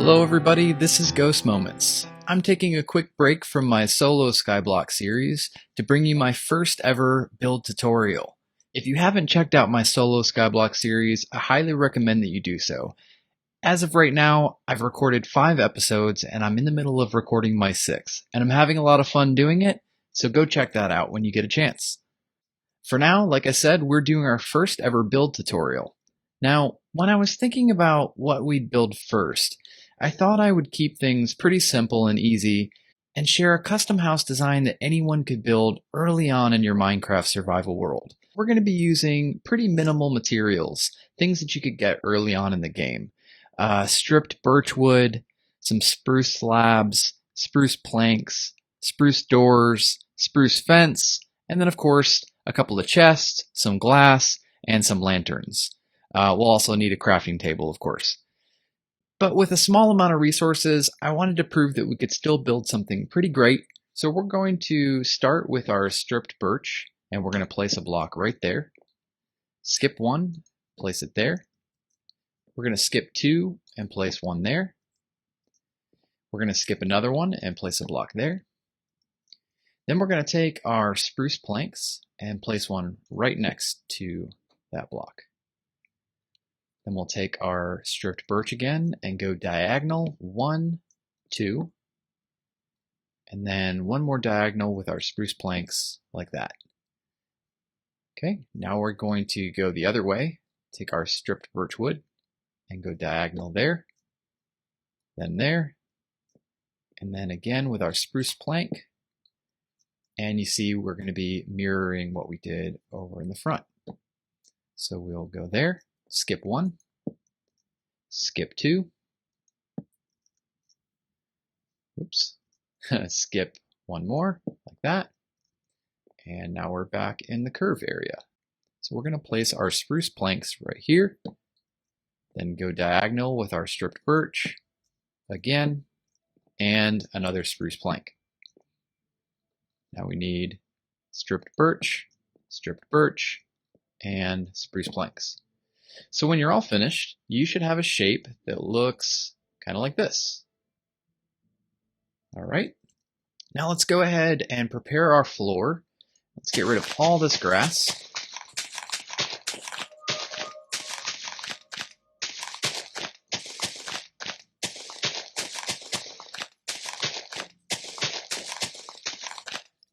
Hello everybody, this is Ghost Moments. I'm taking a quick break from my solo Skyblock series to bring you my first ever build tutorial. If you haven't checked out my solo Skyblock series, I highly recommend that you do so. As of right now, I've recorded 5 episodes and I'm in the middle of recording my 6th, and I'm having a lot of fun doing it, so go check that out when you get a chance. For now, like I said, we're doing our first ever build tutorial. Now, when I was thinking about what we'd build first, I thought I would keep things pretty simple and easy and share a custom house design that anyone could build early on in your Minecraft survival world. We're going to be using pretty minimal materials, things that you could get early on in the game. Stripped birch wood, some spruce slabs, spruce planks, spruce doors, spruce fence, and then of course a couple of chests, some glass, and some lanterns. We'll also need a crafting table, of course. But with a small amount of resources, I wanted to prove that we could still build something pretty great. So we're going to start with our stripped birch, and we're going to place a block right there. Skip one, place it there. We're going to skip two and place one there. We're going to skip another one and place a block there. Then we're going to take our spruce planks and place one right next to that block. Then we'll take our stripped birch again and go diagonal, 1, 2, and then one more diagonal with our spruce planks like that. Okay, now we're going to go the other way, take our stripped birch wood and go diagonal there, then there, and then again with our spruce plank. And you see we're going to be mirroring what we did over in the front. So we'll go there, skip one, skip two, oops, skip one more like that. And now we're back in the curve area. So we're going to place our spruce planks right here, then go diagonal with our stripped birch again, and another spruce plank. Now we need stripped birch, and spruce planks. So when you're all finished, you should have a shape that looks kind of like this. All right, now let's go ahead and prepare our floor. Let's get rid of all this grass.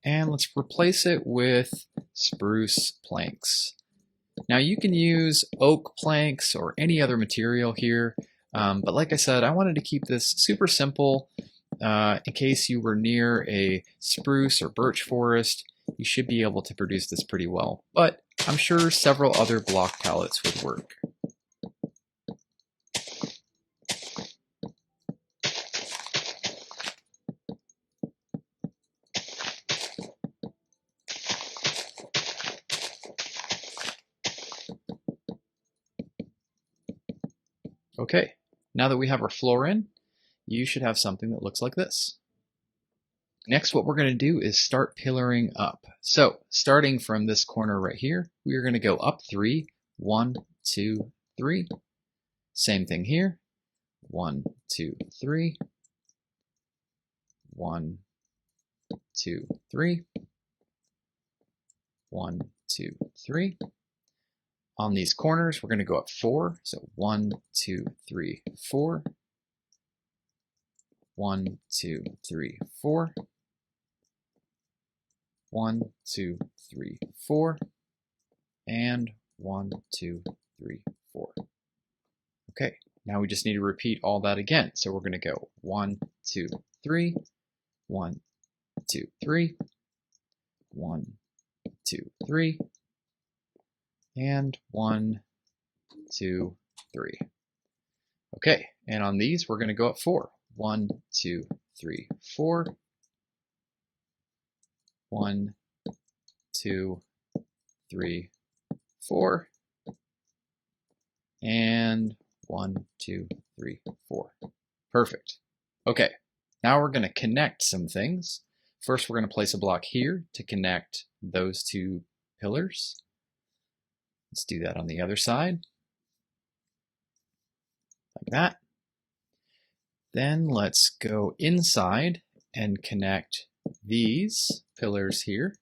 And let's replace it with spruce planks. Now you can use oak planks or any other material here, but like I said, I wanted to keep this super simple. In case you were near a spruce or birch forest, you should be able to produce this pretty well, but I'm sure several other block palettes would work. Okay, now that we have our floor in, you should have something that looks like this. Next, what we're going to do is start pillaring up. So starting from this corner right here, we are going to go up 3, 1, 2, 3. Same thing here, 1, 2, 3, 1, 2, 3, 1, 2, 3. On these corners, we're going to go up 4. So 1, 2, 3, 4. 1, 2, 3, 4. 1, 2, 3, 4. And 1, 2, 3, 4. Okay, now we just need to repeat all that again. So we're going to go 1, 2, 3, 1, 2, 3, 1, 2, 3, and 1, 2, 3. Okay, and on these we're going to go up 4. 1, 2, 3, 4. 1, 2, 3, 4. And 1, 2, 3, 4. Perfect. Okay, now we're going to connect some things. First, we're going to place a block here to connect those two pillars. Let's do that on the other side, like that. Then let's go inside and connect these pillars here,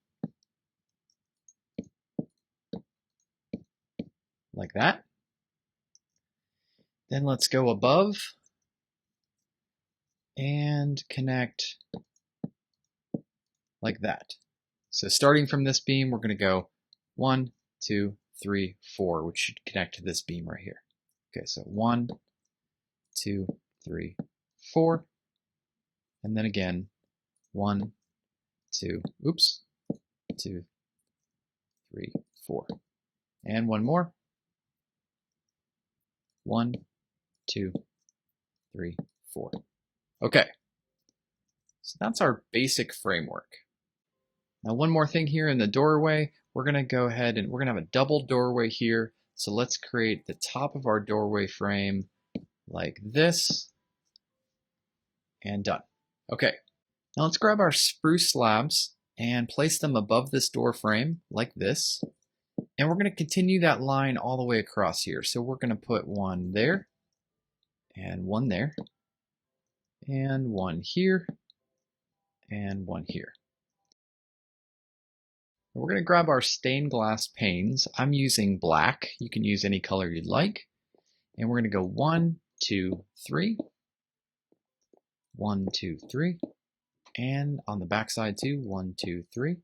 like that. Then let's go above and connect like that. So starting from this beam, we're going to go 1, 2, 3, 4, which should connect to this beam right here. Okay, so 1, 2, 3, 4, and then again 1, 2, 2, 3, 4, and one more. 1, 2, 3, 4. Okay, so that's our basic framework. Now one more thing here in the doorway, we're going to go ahead and we're going to have a double doorway here. So let's create the top of our doorway frame like this, and done. Okay, now let's grab our spruce slabs and place them above this door frame like this. And we're going to continue that line all the way across here. So we're going to put one there, and one there, and one here, and one here. We're going to grab our stained glass panes. I'm using black. You can use any color you'd like. And we're going to go 1, 2, 3. 1, 2, 3. And on the back side too, 1, 2, 3.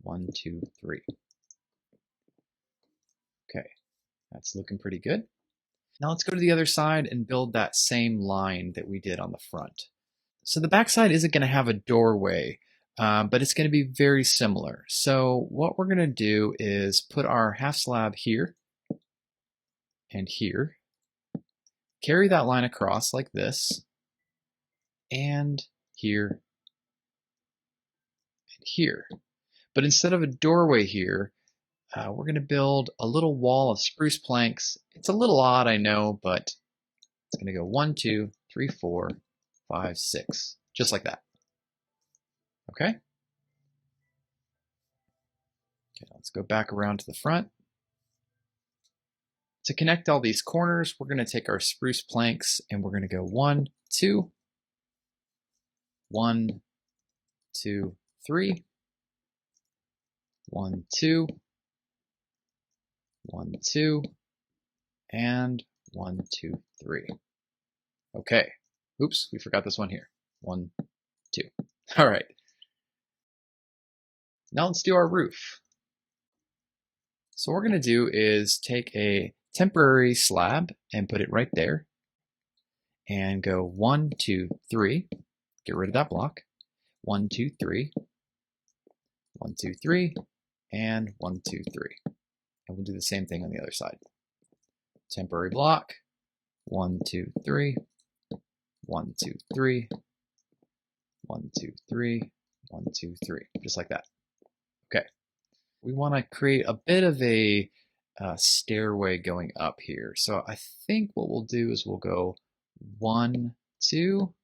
1, 2, 3. Okay, that's looking pretty good. Now let's go to the other side and build that same line that we did on the front. So the back side isn't going to have a doorway, but it's going to be very similar. So what we're going to do is put our half slab here and here, carry that line across like this, and here and here. But instead of a doorway here, we're going to build a little wall of spruce planks. It's a little odd, I know, but it's going to go 1, 2, 3, 4, 5, 6, just like that. Okay? Okay, let's go back around to the front. To connect all these corners, we're going to take our spruce planks and we're going to go 1, 2, 1, 2, 3, 1, 2, 1, 2, and 1, 2, 3. Okay. Oops, we forgot this one here. 1, 2. All right. Now let's do our roof. So what we're going to do is take a temporary slab and put it right there and go 1, 2, 3. Get rid of that block. 1, 2, 3. 1, 2, 3. And 1, 2, 3. And we'll do the same thing on the other side. Temporary block. 1, 2, 3. 1, 2, 3. 1, 2, 3. 1, 2, 3. Just like that. Okay. We want to create a bit of a stairway going up here. So I think what we'll do is we'll go 1, 2,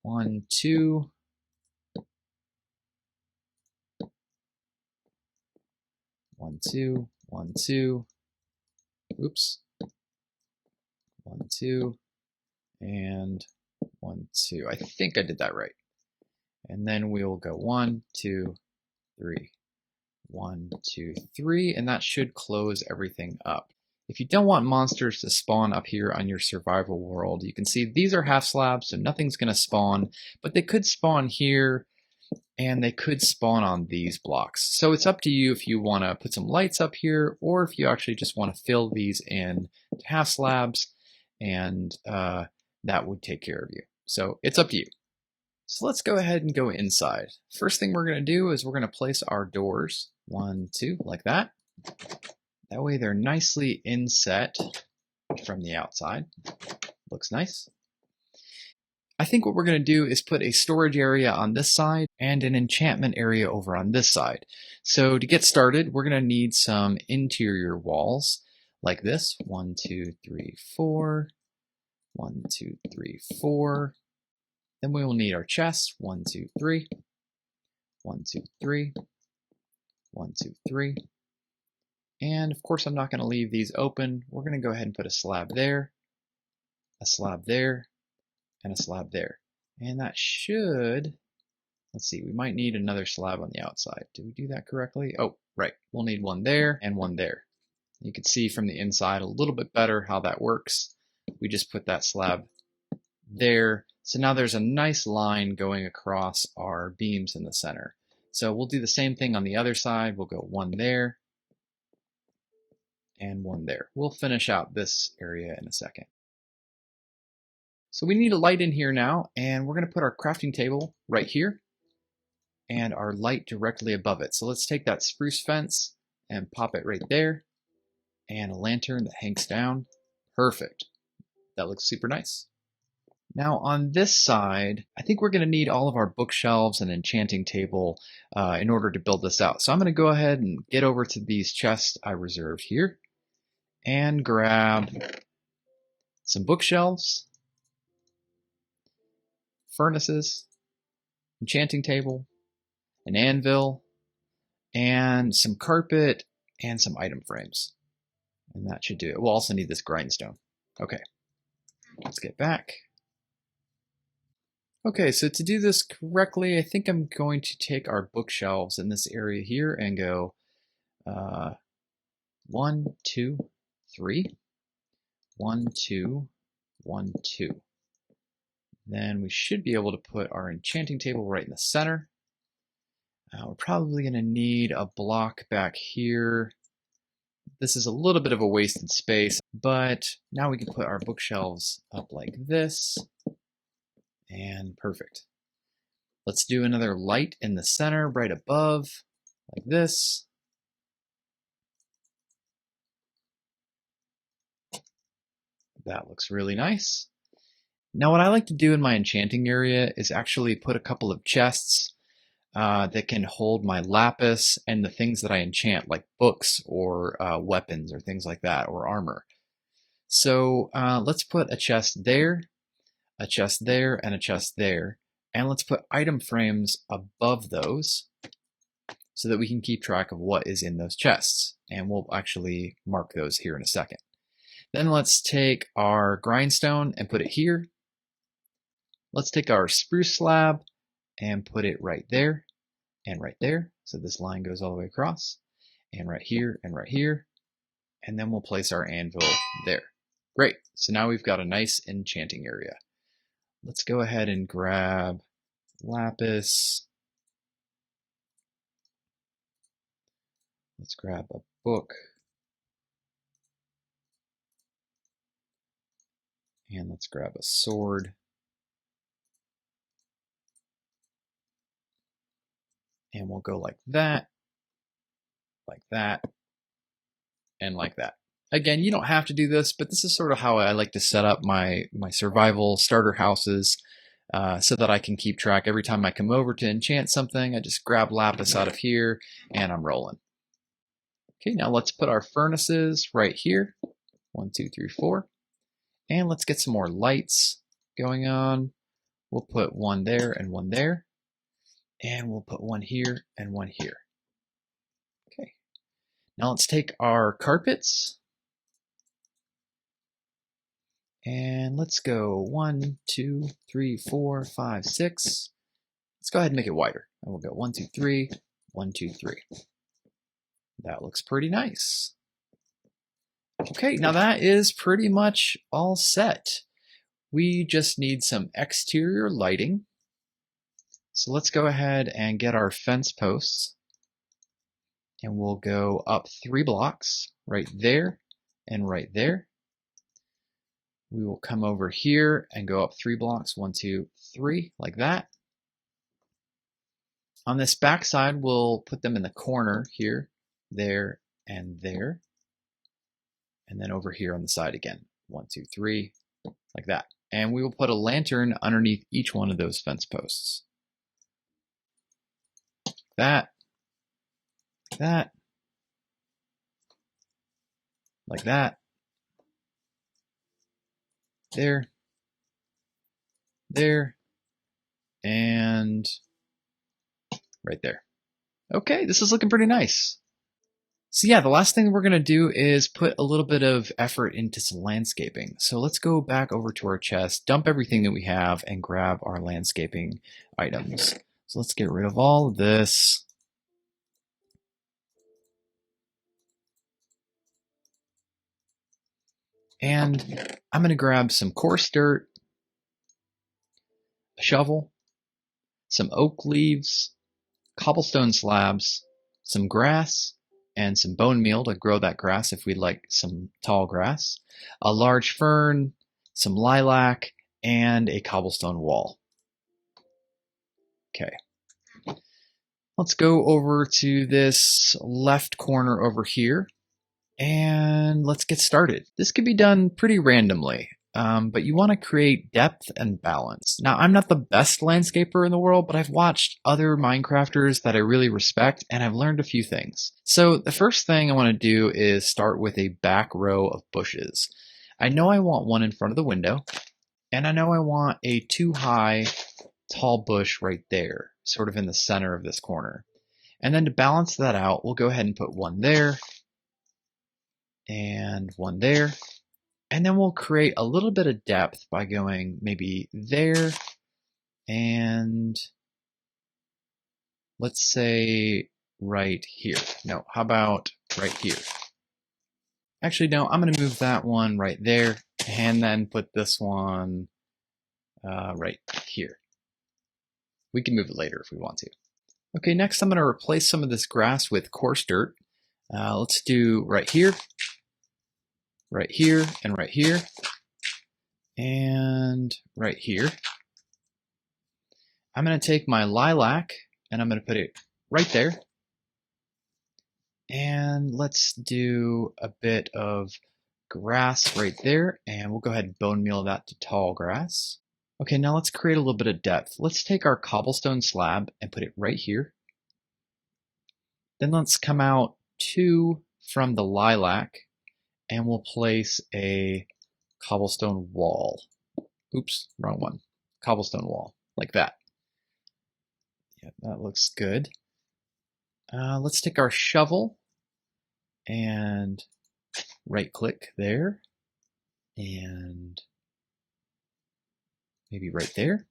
1, 2, 1, 2, 1, 2, oops, 1, 2, and 1, 2. I think I did that right. And then we'll go 1, 2, 3, 1, 2, 3, and that should close everything up. If you don't want monsters to spawn up here on your survival world, you can see these are half slabs, so nothing's going to spawn, but they could spawn here, and they could spawn on these blocks. So it's up to you if you want to put some lights up here, or if you actually just want to fill these in to half slabs, and that would take care of you. So it's up to you. So let's go ahead and go inside. First thing we're going to do is we're going to place our doors, 1, 2, like that. That way they're nicely inset from the outside. Looks nice. I think what we're going to do is put a storage area on this side and an enchantment area over on this side. So to get started, we're going to need some interior walls like this. 1, 2, 3, 4. 1, 2, 3, 4. Then we will need our chests. 1, 2, 3. 1, 2, 3. 1, 2, 3. And of course, I'm not going to leave these open. We're going to go ahead and put a slab there, a slab there, and a slab there. And that should, let's see, we might need another slab on the outside. Did we do that correctly? Oh, right. We'll need one there and one there. You can see from the inside a little bit better how that works. We just put that slab there. So now there's a nice line going across our beams in the center. So we'll do the same thing on the other side. We'll go one there and one there. We'll finish out this area in a second. So we need a light in here now, and we're going to put our crafting table right here and our light directly above it. So let's take that spruce fence and pop it right there, and a lantern that hangs down. Perfect. That looks super nice. Now on this side, I think we're going to need all of our bookshelves and enchanting table in order to build this out. So I'm going to go ahead and get over to these chests I reserved here and grab some bookshelves, furnaces, enchanting table, an anvil, and some carpet and some item frames. And that should do it. We'll also need this grindstone. Okay, let's get back. Okay, so to do this correctly, I think I'm going to take our bookshelves in this area here and go 1, 2, 3, 1, 2, 1, 2. Then we should be able to put our enchanting table right in the center. We're probably going to need a block back here. This is a little bit of a wasted space, but now we can put our bookshelves up like this. And perfect. Let's do another light in the center right above, like this. That looks really nice. Now what I like to do in my enchanting area is actually put a couple of chests that can hold my lapis and the things that I enchant, like books or weapons or things like that, or armor. So let's put a chest there, a chest there, and a chest there. And let's put item frames above those so that we can keep track of what is in those chests. And we'll actually mark those here in a second. Then let's take our grindstone and put it here. Let's take our spruce slab and put it right there and right there. So this line goes all the way across, and right here and right here. And then we'll place our anvil there. Great. So now we've got a nice enchanting area. Let's go ahead and grab lapis. Let's grab a book. And let's grab a sword. And we'll go like that, and like that. Again, you don't have to do this, but this is sort of how I like to set up my survival starter houses so that I can keep track. Every time I come over to enchant something, I just grab lapis out of here and I'm rolling. Okay, now let's put our furnaces right here. 1, 2, 3, 4. And let's get some more lights going on. We'll put one there and one there. And we'll put one here and one here. Okay. Now let's take our carpets. And let's go 1, 2, 3, 4, 5, 6. Let's go ahead and make it wider. And we'll go 1, 2, 3, 1, 2, 3. That looks pretty nice. Okay, now that is pretty much all set. We just need some exterior lighting. So let's go ahead and get our fence posts. And we'll go up 3 blocks, right there and right there. We will come over here and go up 3 blocks, 1, 2, 3, like that. On this back side, we'll put them in the corner here, there, and there. And then over here on the side again, 1, 2, 3, like that. And we will put a lantern underneath each one of those fence posts. That, like that, like that. There, there, and right there. Okay, this is looking pretty nice. So yeah, the last thing we're going to do is put a little bit of effort into some landscaping. So let's go back over to our chest, dump everything that we have, and grab our landscaping items. So let's get rid of all of this. And I'm going to grab some coarse dirt, a shovel, some oak leaves, cobblestone slabs, some grass, and some bone meal to grow that grass if we'd like some tall grass, a large fern, some lilac, and a cobblestone wall. Okay. Let's go over to this left corner over here and let's get started. This could be done pretty randomly, but you want to create depth and balance. Now, I'm not the best landscaper in the world, but I've watched other Minecrafters that I really respect, and I've learned a few things. So the first thing I want to do is start with a back row of bushes. I know I want one in front of the window, and I know I want a too high, tall bush right there, sort of in the center of this corner. And then to balance that out, we'll go ahead and put one there, and one there. And then we'll create a little bit of depth by going maybe there and let's say right here. No, how about right here? Actually, no, I'm going to move that one right there and then put this one right here. We can move it later if we want to. Okay, next I'm going to replace some of this grass with coarse dirt. Let's do right here, and right here, and right here. I'm going to take my lilac and I'm going to put it right there. And let's do a bit of grass right there, and we'll go ahead and bone meal that to tall grass. Okay, now let's create a little bit of depth. Let's take our cobblestone slab and put it right here. Then let's come out two from the lilac and we'll place a cobblestone wall. Oops, wrong one. Cobblestone wall, like that. Yeah, that looks good. Let's take our shovel and right click there and maybe right there.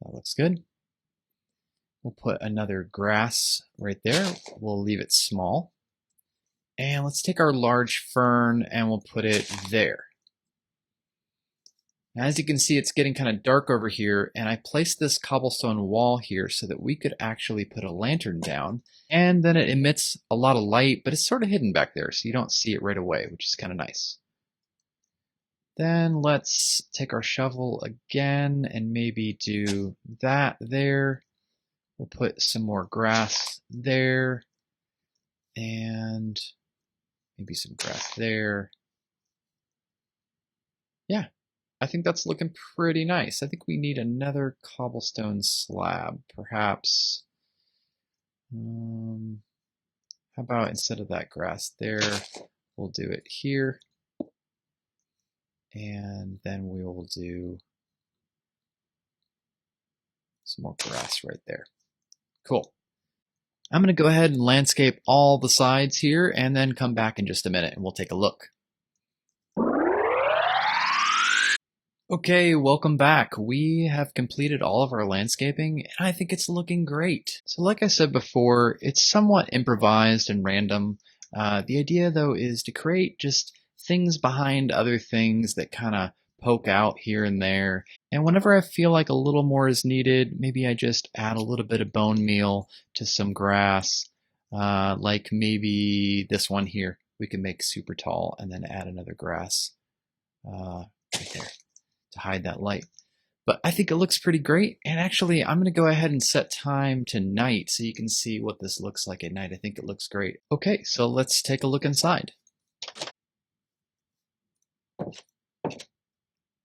That looks good. We'll put another grass right there. We'll leave it small. And let's take our large fern and we'll put it there. Now, as you can see, it's getting kind of dark over here, and I placed this cobblestone wall here so that we could actually put a lantern down, and then it emits a lot of light, but it's sort of hidden back there, so you don't see it right away, which is kind of nice. Then let's take our shovel again and maybe do that there. We'll put some more grass there, and maybe some grass there. Yeah. I think that's looking pretty nice. I think we need another cobblestone slab, perhaps. How about instead of that grass there, we'll do it here. And then we will do some more grass right there. Cool. I'm going to go ahead and landscape all the sides here and then come back in just a minute and we'll take a look. Okay, welcome back. We have completed all of our landscaping, and I think it's looking great. So like I said before, it's somewhat improvised and random. The idea, though, is to create just things behind other things that kind of poke out here and there. And whenever I feel like a little more is needed, maybe I just add a little bit of bone meal to some grass, like maybe this one here. We can make super tall and then add another grass right there to hide that light. But I think it looks pretty great. And actually, I'm going to go ahead and set time to night so you can see what this looks like at night. I think it looks great. Okay, so let's take a look inside.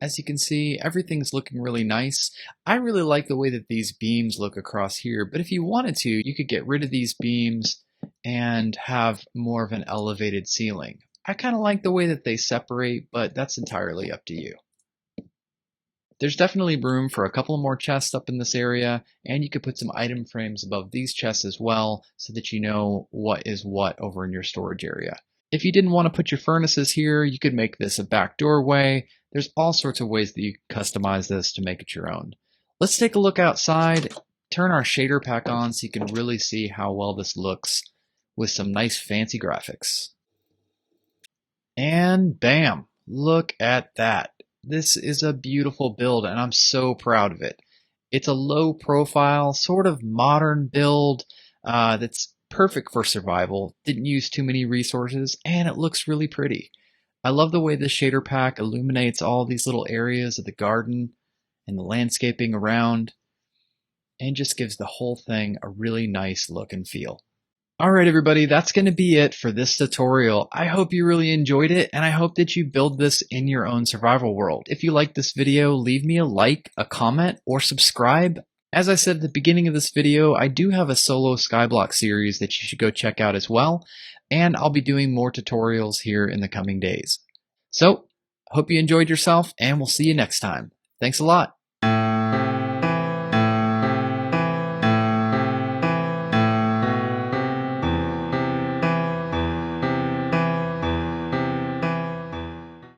As you can see, everything's looking really nice. I really like the way that these beams look across here, but if you wanted to, you could get rid of these beams and have more of an elevated ceiling. I kind of like the way that they separate, but that's entirely up to you. There's definitely room for a couple more chests up in this area, and you could put some item frames above these chests as well so that you know what is what over in your storage area. If you didn't want to put your furnaces here, you could make this a back doorway. There's all sorts of ways that you can customize this to make it your own. Let's take a look outside, turn our shader pack on so you can really see how well this looks with some nice fancy graphics. And bam, look at that. This is a beautiful build and I'm so proud of it. It's a low profile, sort of modern build that's perfect for survival, didn't use too many resources, and it looks really pretty. I love the way the shader pack illuminates all these little areas of the garden and the landscaping around, and just gives the whole thing a really nice look and feel. Alright everybody, that's going to be it for this tutorial. I hope you really enjoyed it, and I hope that you build this in your own survival world. If you liked this video, leave me a like, a comment, or subscribe. As I said at the beginning of this video, I do have a solo Skyblock series that you should go check out as well, and I'll be doing more tutorials here in the coming days. So, hope you enjoyed yourself, and we'll see you next time. Thanks a lot.